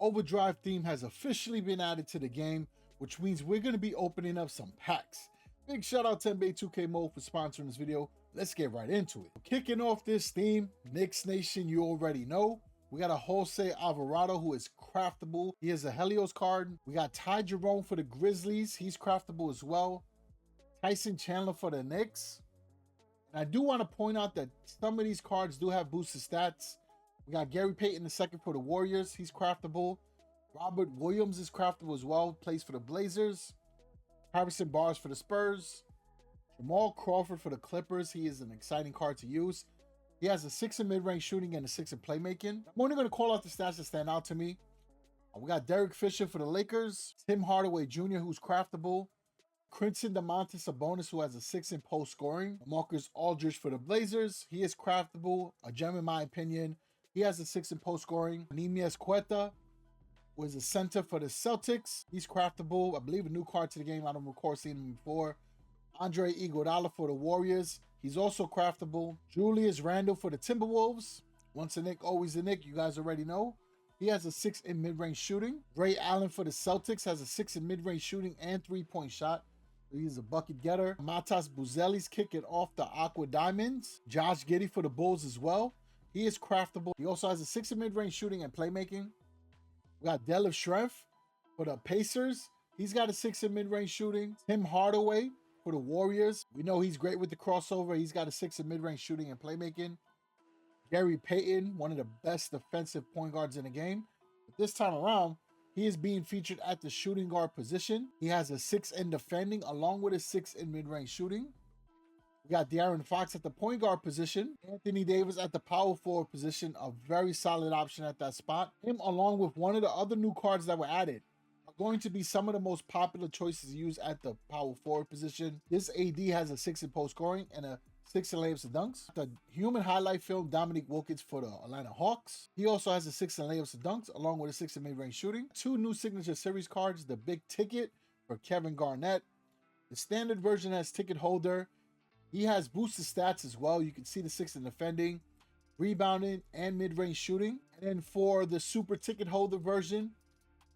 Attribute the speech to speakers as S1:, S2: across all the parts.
S1: Overdrive theme has officially been added to the game, which means we're going to be opening up some packs. Big shout out to NBA 2K Mode for sponsoring this video. Let's get right into it. Kicking off this theme, Knicks Nation, you already know. We got a Jose Alvarado who is craftable. He is a Helios card. We got Ty Jerome for the Grizzlies. He's craftable as well. Tyson Chandler for the Knicks. And I do want to point out that some of these cards do have boosted stats. We got Gary Payton II for the Warriors. He's craftable. Robert Williams is craftable as well. Plays for the Blazers. Harrison Barnes for the Spurs. Jamal Crawford for the Clippers. He is an exciting card to use. He has a 6 in mid-range shooting and a 6 in playmaking. I'm only going to call out the stats that stand out to me. We got Derek Fisher for the Lakers. Tim Hardaway Jr., who's craftable. Crimson DeMontis Sabonis, who has a 6 in post scoring. Marcus Aldridge for the Blazers. He is craftable. A gem in my opinion. He has a 6 in post scoring. Nemias Queta was a center for the Celtics. He's craftable. I believe a new card to the game. I don't recall seeing him before. Andre Iguodala for the Warriors. He's also craftable. Julius Randle for the Timberwolves. Once a Knick, always a Knick. You guys already know. He has a 6 in mid-range shooting. Ray Allen for the Celtics has a 6 in mid-range shooting and 3-point shot. He's a bucket getter. Matas Buzelis kicking off the Aqua Diamonds. Josh Giddey for the Bulls as well. He is craftable. He also has a 6 in mid-range shooting and playmaking. We got Delif Schrempf for the Pacers. He's got a 6 in mid-range shooting. Tim Hardaway for the Warriors. We know he's great with the crossover. He's got a 6 in mid-range shooting and playmaking. Gary Payton, one of the best defensive point guards in the game. But this time around, he is being featured at the shooting guard position. He has a 6 in defending along with a 6 in mid-range shooting. We got De'Aaron Fox at the point guard position. Anthony Davis at the power forward position. A very solid option at that spot. Him along with one of the other new cards that were added are going to be some of the most popular choices used at the power forward position. This AD has a 6 in post scoring and a 6 in layups and dunks. The human highlight film, Dominique Wilkins for the Atlanta Hawks. He also has a 6 in layups and dunks along with a 6 in mid-range shooting. 2 new signature series cards, the big ticket for Kevin Garnett. The standard version has ticket holder. He has boosted stats as well. You can see the 6 in defending, rebounding, and mid-range shooting. And then for the super ticket holder version,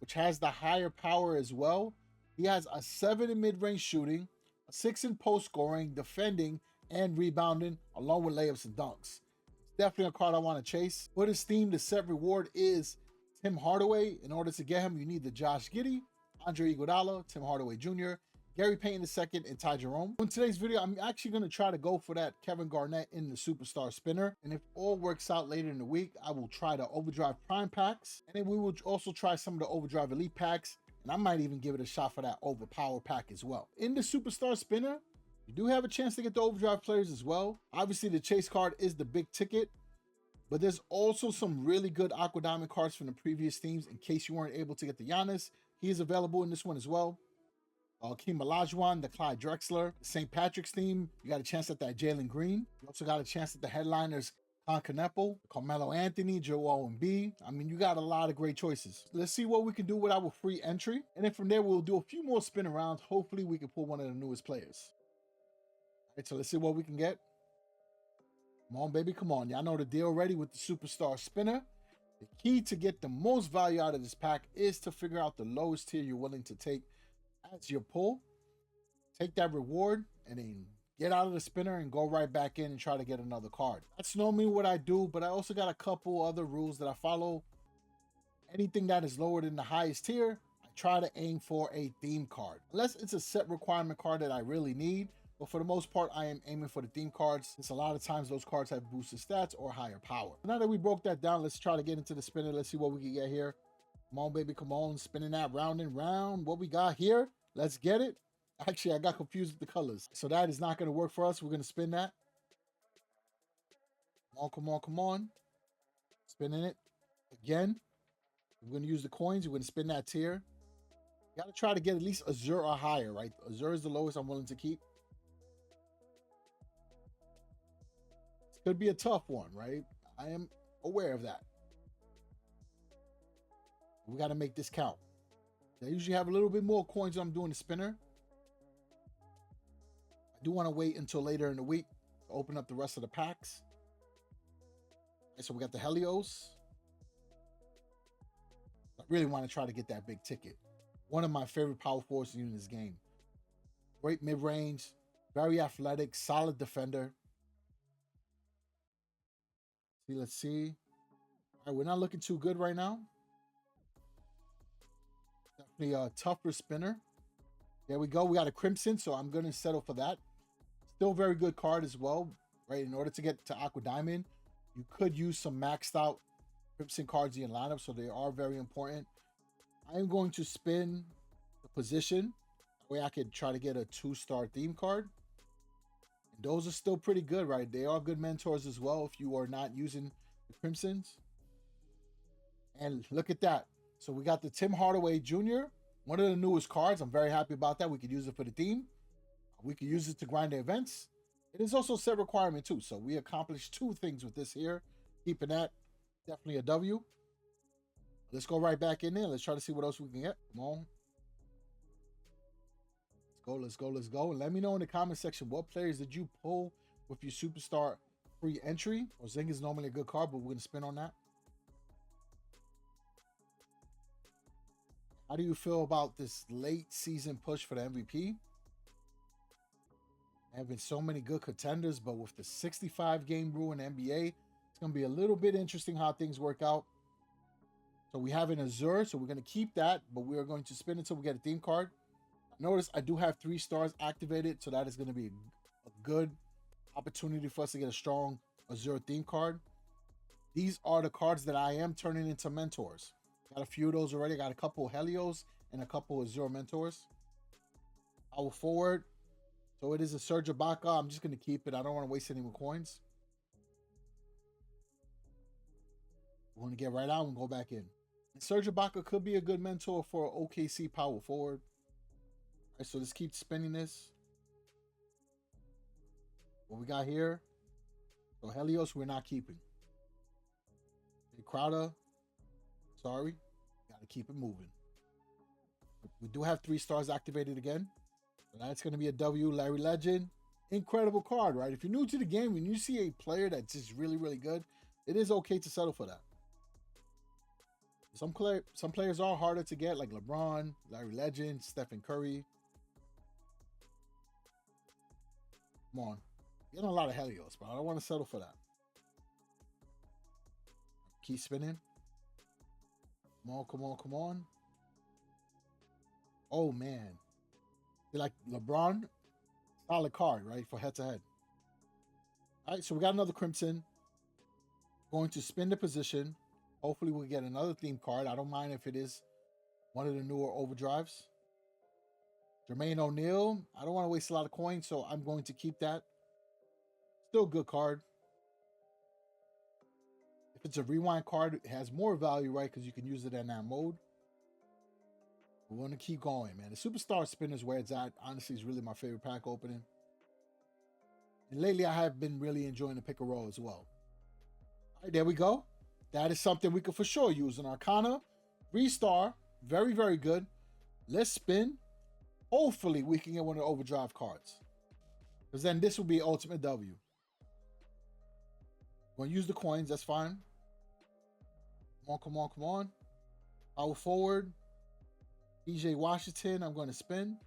S1: which has the higher power as well, he has a 7 in mid-range shooting, a 6 in post scoring, defending, and rebounding, along with layups and dunks. It's definitely a card I want to chase. For his theme, the set reward is Tim Hardaway. In order to get him, you need the Josh Giddey, Andre Iguodala, Tim Hardaway Jr., Gary Payton II, and Ty Jerome. In today's video, I'm actually going to try to go for that Kevin Garnett in the Superstar Spinner. And if all works out later in the week, I will try the Overdrive Prime packs. And then we will also try some of the Overdrive Elite packs. And I might even give it a shot for that Overpower pack as well. In the Superstar Spinner, you do have a chance to get the Overdrive players as well. Obviously, the chase card is the big ticket. But there's also some really good Aqua Diamond cards from the previous themes in case you weren't able to get the Giannis. He is available in this one as well. Hakeem Olajuwon, the Clyde Drexler, the St. Patrick's theme. You got a chance at that Jalen Green. You also got a chance at the headliners Con Canepo, Carmelo Anthony, Joel Embiid. I mean, you got a lot of great choices. Let's see what we can do with our free entry. And then from there, we'll do a few more spin arounds. Hopefully, we can pull one of the newest players. All right, so let's see what we can get. Come on, baby, come on. Y'all know the deal already with the Superstar Spinner. The key to get the most value out of this pack is to figure out the lowest tier you're willing to take as your pull. Take that reward and then get out of the spinner and go right back in and try to get another card. That's normally what I do, but I also got a couple other rules that I follow. Anything that is lower than the highest tier, I try to aim for a theme card. Unless it's a set requirement card that I really need, but for the most part, I am aiming for the theme cards, since a lot of times those cards have boosted stats or higher power. Now that we broke that down, let's try to get into the spinner. Let's see what we can get here. Come on, baby, come on. Spinning that round and round. What we got here? Let's get it. Actually, I got confused with the colors. So that is not going to work for us. We're going to spin that. Come on, come on, come on. Spinning it again. We're going to use the coins. We're going to spin that tier. You got to try to get at least a 0 or higher, right? A 0 is the lowest I'm willing to keep. This could be a tough one, right? I am aware of that. We got to make this count. I usually have a little bit more coins when I'm doing the spinner. I do want to wait until later in the week to open up the rest of the packs. Okay, so we got the Helios. really want to try to get that big ticket. One of my favorite power forwards in this game. Great mid-range, very athletic, solid defender. See, let's see. All right, we're not looking too good right now. Definitely a tougher spinner. There we go. We got a Crimson, so I'm going to settle for that. Still very good card as well, right? In order to get to Aqua Diamond, you could use some maxed out Crimson cards in your lineup, so they are very important. I am going to spin the position. That way I could try to get a 2-star theme card. And those are still pretty good, right? They are good mentors as well if you are not using the Crimsons. And look at that. So we got the Tim Hardaway Jr., one of the newest cards. I'm very happy about that. We could use it for the team. We could use it to grind the events. It is also set requirement too. So we accomplished 2 things with this here. Keeping that, definitely a W. Let's go right back in there. Let's try to see what else we can get. Come on. Let's go. And let me know in the comment section, what players did you pull with your superstar free entry? Zing is normally a good card, but we're going to spin on that. How do you feel about this late season push for the MVP? There have been so many good contenders, but with the 65 game rule in the NBA, it's going to be a little bit interesting how things work out. So we have an Azure, so we're going to keep that, but we are going to spin until we get a theme card. Notice I do have 3 stars activated, so that is going to be a good opportunity for us to get a strong Azure theme card. These are the cards that I am turning into mentors. Got a few of those already. Got a couple Helios and a couple of Zero mentors. Power forward. So it is a Serge Ibaka. I'm just going to keep it. I don't want to waste any more coins. We're going to get right out and go back in. And Serge Ibaka could be a good mentor for OKC power forward. All right, so let's keep spinning this. What we got here? So Helios, we're not keeping. Crowder. Sorry. Got to keep it moving. We do have 3 stars activated again. So that's going to be a W. Larry Legend. Incredible card, right? If you're new to the game, when you see a player that's just really, really good, it is okay to settle for that. Some players are harder to get, like LeBron, Larry Legend, Stephen Curry. Come on. Getting a lot of Helios, but I don't want to settle for that. Keep spinning. Come on. Oh, man. They're like LeBron, solid card, right? For head-to-head. All right, so we got another Crimson. Going to spin the position. Hopefully we'll get another theme card. I don't mind if it is one of the newer overdrives. Jermaine O'Neal. I don't want to waste a lot of coins, so I'm going to keep that. Still a good card. If it's a rewind card, it has more value, right? Because you can use it in that mode. We want to keep going, man. The Superstar Spin is where it's at. Honestly, it's really my favorite pack opening. And lately, I have been really enjoying the pick and roll as well. All right, there we go. That is something we could for sure use. An Arcana, 3-star, very, very good. Let's spin. Hopefully, we can get one of the overdrive cards. Because then this will be ultimate W. We're going to use the coins. That's fine. Come on. Power forward. PJ Washington, I'm going to spin.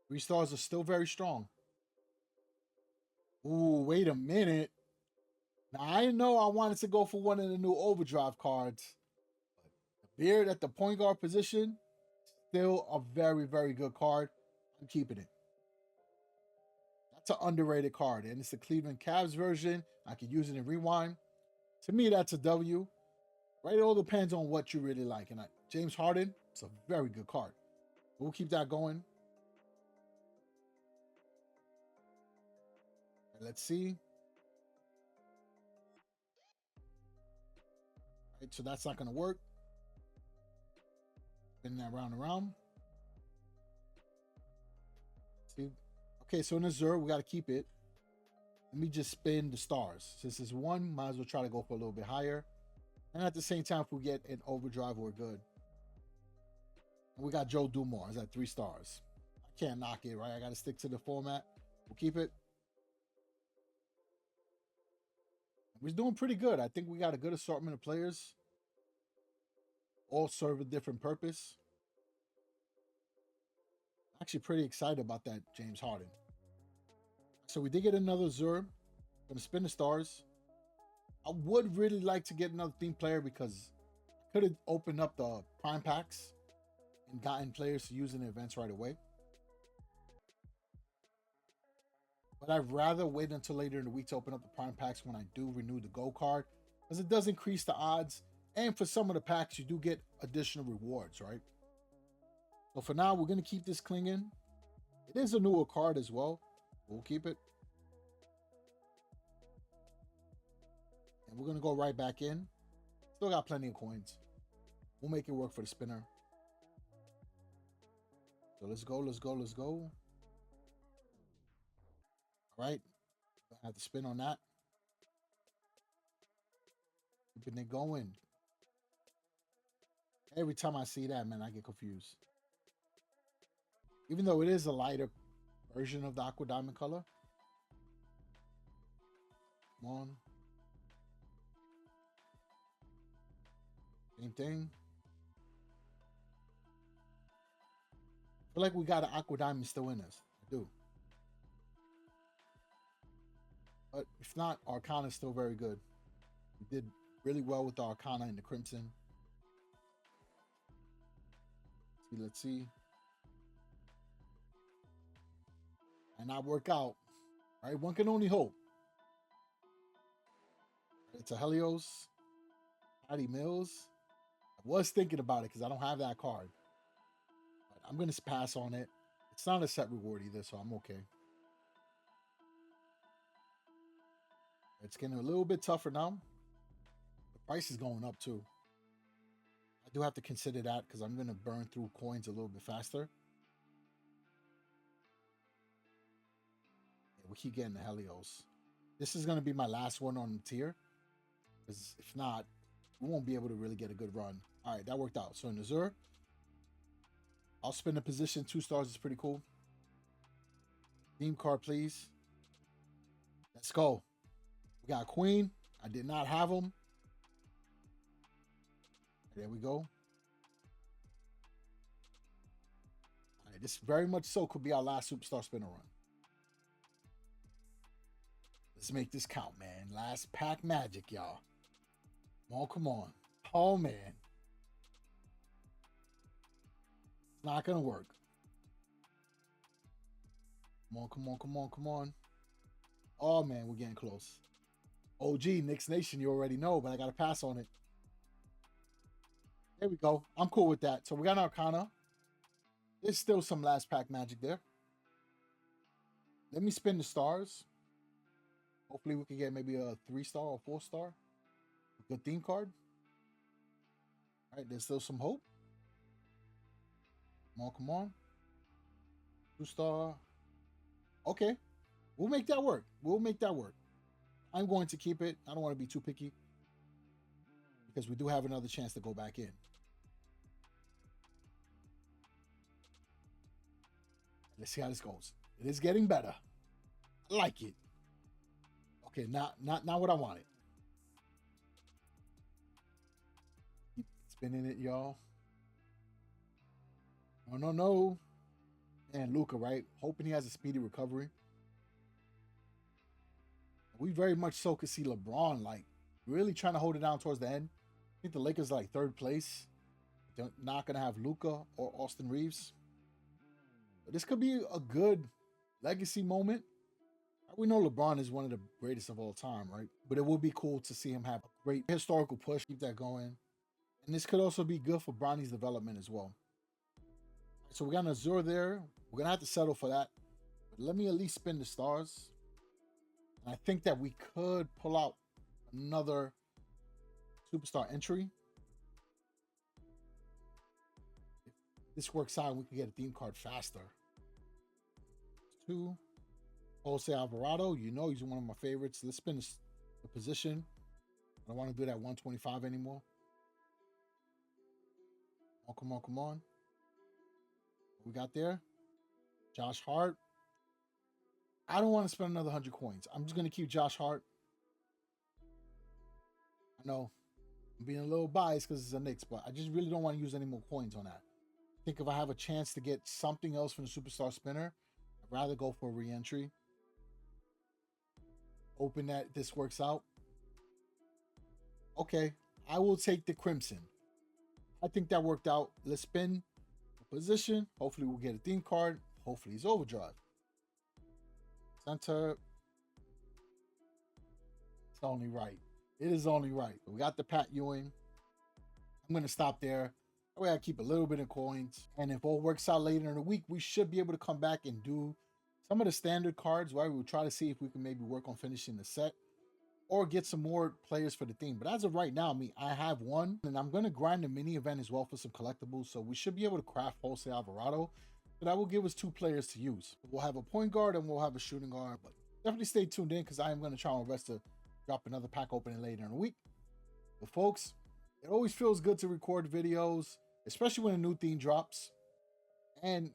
S1: 3 stars are still very strong. Ooh, wait a minute. Now, I know I wanted to go for one of the new overdrive cards. But Beard at the point guard position, still a very, very good card. I'm keeping it. That's an underrated card, and it's the Cleveland Cavs version. I could use it in Rewind. To me, that's a W. Right? It all depends on what you really like. And James Harden, it's a very good card. We'll keep that going. Let's see. All right, so that's not going to work. Spin that round and round. See? Okay, so in Azure, we got to keep it. Let me just spin the stars. Since it's 1, might as well try to go for a little bit higher. And at the same time, if we get an overdrive, we're good. And we got Joe Dumars at 3 stars. I can't knock it, right? I got to stick to the format. We'll keep it. We're doing pretty good. I think we got a good assortment of players. all serve a different purpose. Actually pretty excited about that James Harden. So we did get another Zur. Gonna spin the stars. I would really like to get another theme player because I could have opened up the prime packs and gotten players to use in the events right away. But I'd rather wait until later in the week to open up the prime packs when I do renew the gold card, because it does increase the odds. And for some of the packs, you do get additional rewards, right? So for now, we're going to keep this clinging. It is a newer card as well. We'll keep it. And we're going to go right back in. Still got plenty of coins. We'll make it work for the spinner. So let's go, let's go, let's go. All right. I have to spin on that. Keeping it going. Every time I see that, man, I get confused. Even though it is a lighter version of the Aqua Diamond color. Come on. Same thing. I feel like we got an Aqua Diamond still in us. I do. But if not, Arcana is still very good. We did really well with the Arcana and the Crimson. Let's see. And not work out. Right? One can only hope. It's a Helios. Patty Mills. I was thinking about it because I don't have that card. But I'm going to pass on it. It's not a set reward either, so I'm okay. It's getting a little bit tougher now. The price is going up too. I do have to consider that because I'm going to burn through coins a little bit faster. Yeah, we keep getting the Helios. This is going to be my last one on the tier. Because if not, we won't be able to really get a good run. All right, that worked out. So in the Zur, I'll spin the position. 2 stars is pretty cool. Theme card, please. Let's go. We got Queen. I did not have them. There we go. All right, this very much so could be our last Superstar Spinner run. Let's make this count, man. Last pack magic, y'all. Come on, come on. Oh, man. It's not going to work. Come on, come on, come on, come on. Oh, man, we're getting close. OG, Knicks Nation, you already know, but I got to pass on it. There we go. I'm cool with that. So we got an Arcana. There's still some last pack magic there. Let me spin the stars. Hopefully we can get maybe a 3-star or 4-star. Good theme card. All right, there's still some hope. Come on, come on. 2-star. Okay. We'll make that work. We'll make that work. I'm going to keep it. I don't want to be too picky because we do have another chance to go back in. Let's see how this goes. It is getting better. I like it. Okay, not what I wanted. Keep spinning it, y'all. No. And Luka, right? Hoping he has a speedy recovery. We very much so could see LeBron like really trying to hold it down towards the end. I think the Lakers are like 3rd place. They're not going to have Luka or Austin Reeves. But this could be a good legacy moment. We know LeBron is one of the greatest of all time, right? But it would be cool to see him have a great historical push, keep that going. And this could also be good for Bronny's development as well. So we got an Azure there. We're going to have to settle for that. But let me at least spin the stars. And I think that we could pull out another Superstar entry. If this works out, we can get a theme card faster. 2. Jose Alvarado, you know he's one of my favorites. Let's spin the position. I don't want to do that 125 anymore. Oh, come on, come on. What we got there? Josh Hart. I don't want to spend another 100 coins. I'm just going to keep Josh Hart. I know. I'm being a little biased because it's a Knicks, but I just really don't want to use any more coins on that. I think if I have a chance to get something else from the Superstar Spinner, I'd rather go for a re-entry. Hoping that this works out. Okay, I will take the Crimson. I think that worked out. Let's spin the position. Hopefully we'll get a theme card. Hopefully it's Overdrive. Center. It's only right. It is only right. We got the Pat Ewing. I'm going to stop there. That way I keep a little bit of coins. And if all works out later in the week, we should be able to come back and do some of the standard cards, right? We'll try to see if we can maybe work on finishing the set or get some more players for the theme. But as of right now, I have one, and I'm going to grind the mini event as well for some collectibles. So we should be able to craft Jose Alvarado. So that will give us 2 players to use. We'll have a point guard and we'll have a shooting guard. But definitely stay tuned in because I am going to try my best to drop another pack opening later in the week. But folks, it always feels good to record videos, especially when a new theme drops. And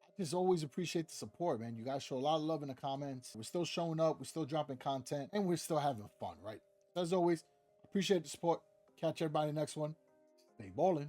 S1: I just always appreciate the support, man. You guys show a lot of love in the comments. We're still showing up, we're still dropping content, and we're still having fun, right? As always, appreciate the support. Catch everybody in the next one. Stay ballin'.